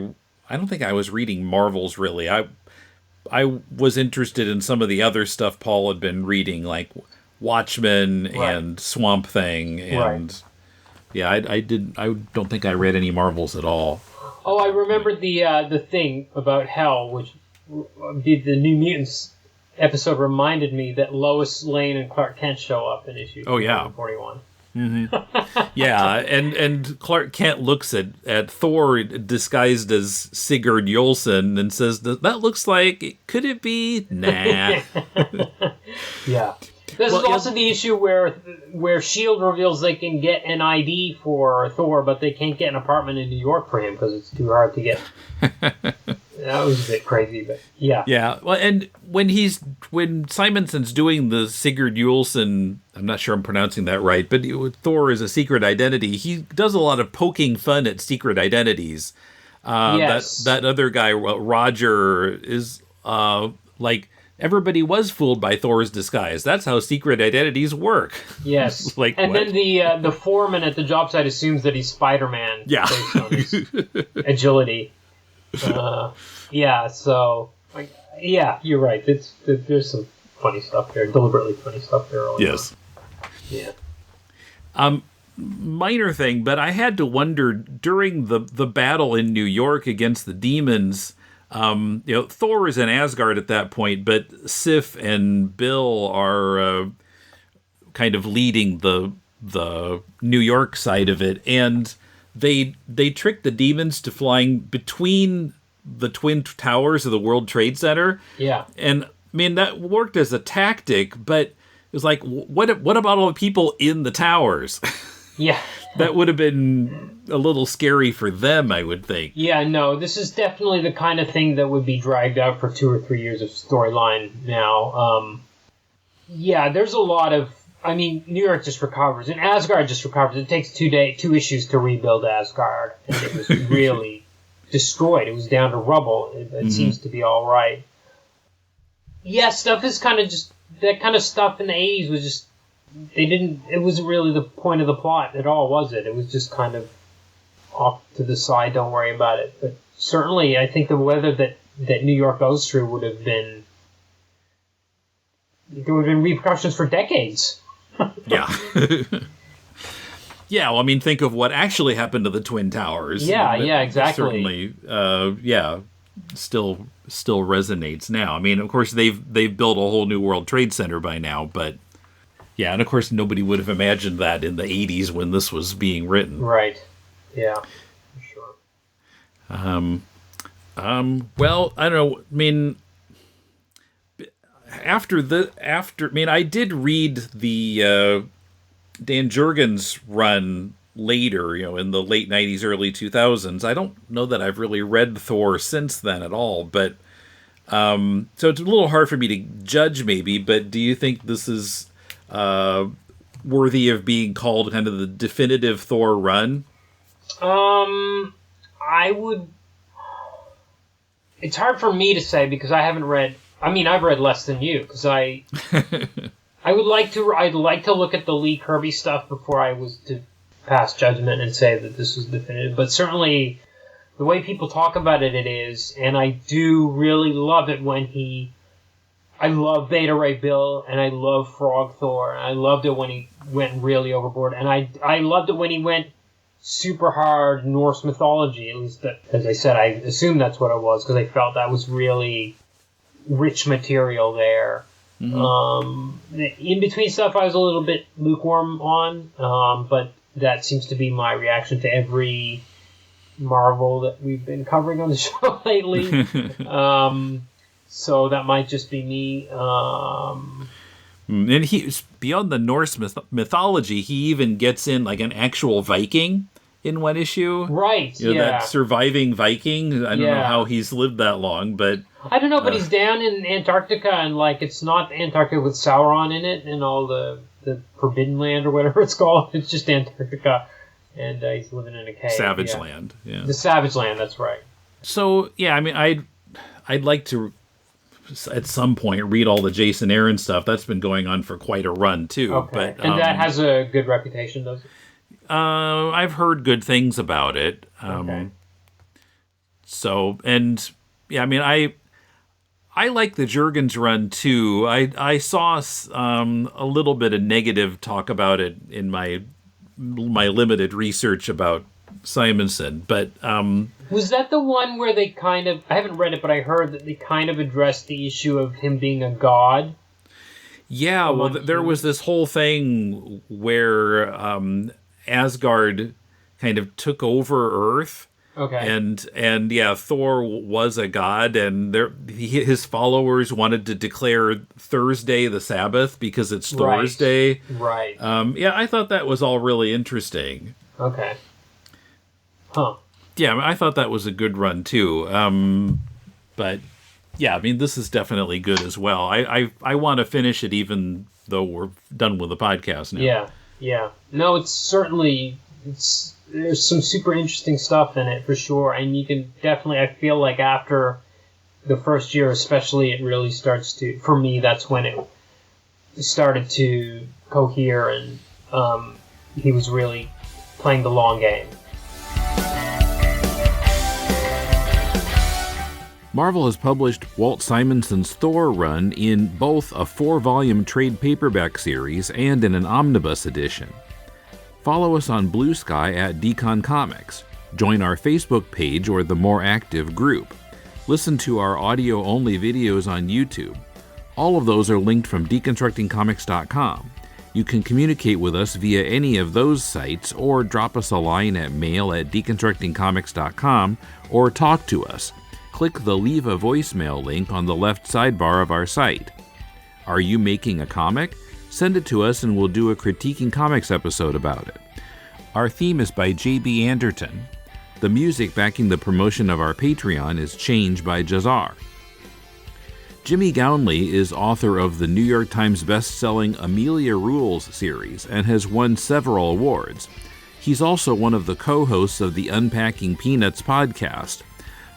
was reading Marvels really. I was interested in some of the other stuff Paul had been reading, like Watchmen and Swamp Thing, and yeah, I don't think I read any Marvels at all. Oh, I remembered the thing about Hell, which the New Mutants episode reminded me that Lois Lane and Clark Kent show up in issue 41. Mm-hmm. Yeah, and Clark Kent looks at Thor disguised as Sigurd Yolson and says, "That looks like, could it be?" Nah. Yeah. This is also the issue where S.H.I.E.L.D. reveals they can get an ID for Thor, but they can't get an apartment in New York for him because it's too hard to get. That was a bit crazy, but yeah. Yeah, well, and when Simonson's doing the Sigurd Yulson, I'm not sure I'm pronouncing that right, but Thor is a secret identity. He does a lot of poking fun at secret identities. Yes. That other guy, Roger, is like, everybody was fooled by Thor's disguise. That's how secret identities work. Yes. Like, and what? then the foreman at the job site assumes that he's Spider-Man. Yeah. Based on his agility. Yeah, so, like, yeah, you're right. There's some funny stuff there, deliberately funny stuff there. Yes. Yeah. Minor thing, but I had to wonder, during the battle in New York against the demons, Thor is in Asgard at that point, but Sif and Bill are kind of leading the New York side of it, and they tricked the demons to flying between the Twin Towers of the World Trade Center. Yeah. And, I mean, that worked as a tactic, but it was like, what about all the people in the towers? Yeah. That would have been a little scary for them, I would think. Yeah, no, this is definitely the kind of thing that would be dragged out for 2 or 3 years of storyline now. Yeah, there's a lot of... I mean, New York just recovers, and Asgard just recovers. It takes 2 issues to rebuild Asgard, and it was really destroyed. It was down to rubble. It seems to be all right. Yeah, stuff is kind of just... That kind of stuff in the 80s was just... It wasn't really the point of the plot at all, was it? It was just kind of off to the side, don't worry about it. But certainly, I think the weather that New York goes through would have been... There would have been repercussions for decades. Yeah. Yeah, well, I mean, think of what actually happened to the Twin Towers. Yeah, exactly. Certainly, still resonates now. I mean, of course, they've built a whole new World Trade Center by now, but yeah, and of course, nobody would have imagined that in the 80s when this was being written. Right. Yeah, for sure. Well, I don't know. I mean, I did read the Dan Jurgens run later, in the late 90s, early 2000s. I don't know that I've really read Thor since then at all, but so it's a little hard for me to judge maybe, but do you think this is worthy of being called kind of the definitive Thor run? I would... It's hard for me to say because I haven't read... I mean, I've read less than you because I I'd like to look at the Lee Kirby stuff before I was to pass judgment and say that this was definitive. But certainly, the way people talk about it is, and I do really love it when I love Beta Ray Bill, and I love Frog Thor, and I loved it when he went really overboard, and I loved it when he went super hard Norse mythology, at least that, as I said, I assume that's what it was, because I felt that was really rich material there. Mm-hmm. In between stuff I was a little bit lukewarm on, but that seems to be my reaction to every Marvel that we've been covering on the show lately. So that might just be me. And he's beyond the Norse mythology. He even gets in like an actual Viking in one issue, right? You know, that surviving Viking. I don't know how he's lived that long, but I don't know. But he's down in Antarctica, and like it's not Antarctica with Sauron in it and all the Forbidden Land or whatever it's called. It's just Antarctica, and he's living in a cave. Savage Land. Yeah, the Savage Land. That's right. So yeah, I mean, I'd like to at some point read all the Jason Aaron stuff. That's been going on for quite a run too. Okay. But and that has a good reputation, does it? I've heard good things about it. Okay. So, and yeah, I mean, I like the Jurgens run too. I saw a little bit of negative talk about it in my limited research about Simonson, but was that the one where they kind of, I haven't read it, but I heard that they kind of addressed the issue of him being a god? Yeah, well, there was this whole thing where Asgard kind of took over Earth. Okay. And yeah, Thor was a god, and his followers wanted to declare Thursday the Sabbath because it's Thor's day. Right. Yeah, I thought that was all really interesting. Okay. Huh. Yeah, I thought that was a good run too. But yeah, I mean, this is definitely good as well. I want to finish it even though we're done with the podcast now. Yeah. No, it's certainly, there's some super interesting stuff in it for sure, and you can definitely, I feel like after the first year especially, it really starts to, for me, that's when it started to cohere, and he was really playing the long game. Marvel has published Walt Simonson's Thor run in both a 4-volume trade paperback series and in an omnibus edition. Follow us on Blue Sky at Decon Comics. Join our Facebook page or the more active group. Listen to our audio-only videos on YouTube. All of those are linked from deconstructingcomics.com. You can communicate with us via any of those sites or drop us a line at mail@deconstructingcomics.com or talk to us. Click the Leave a Voicemail link on the left sidebar of our site. Are you making a comic? Send it to us and we'll do a Critiquing Comics episode about it. Our theme is by J.B. Anderton. The music backing the promotion of our Patreon is Change by Jazar. Jimmy Gownley is author of the New York Times best-selling Amelia Rules series and has won several awards. He's also one of the co-hosts of the Unpacking Peanuts podcast.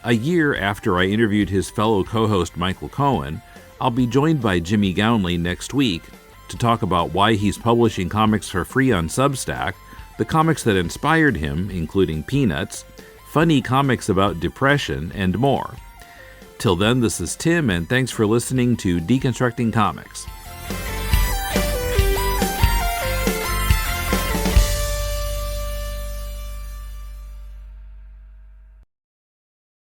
A year after I interviewed his fellow co-host Michael Cohen, I'll be joined by Jimmy Gownley next week to talk about why he's publishing comics for free on Substack, the comics that inspired him, including Peanuts, funny comics about depression, and more. Till then, this is Tim, and thanks for listening to Deconstructing Comics.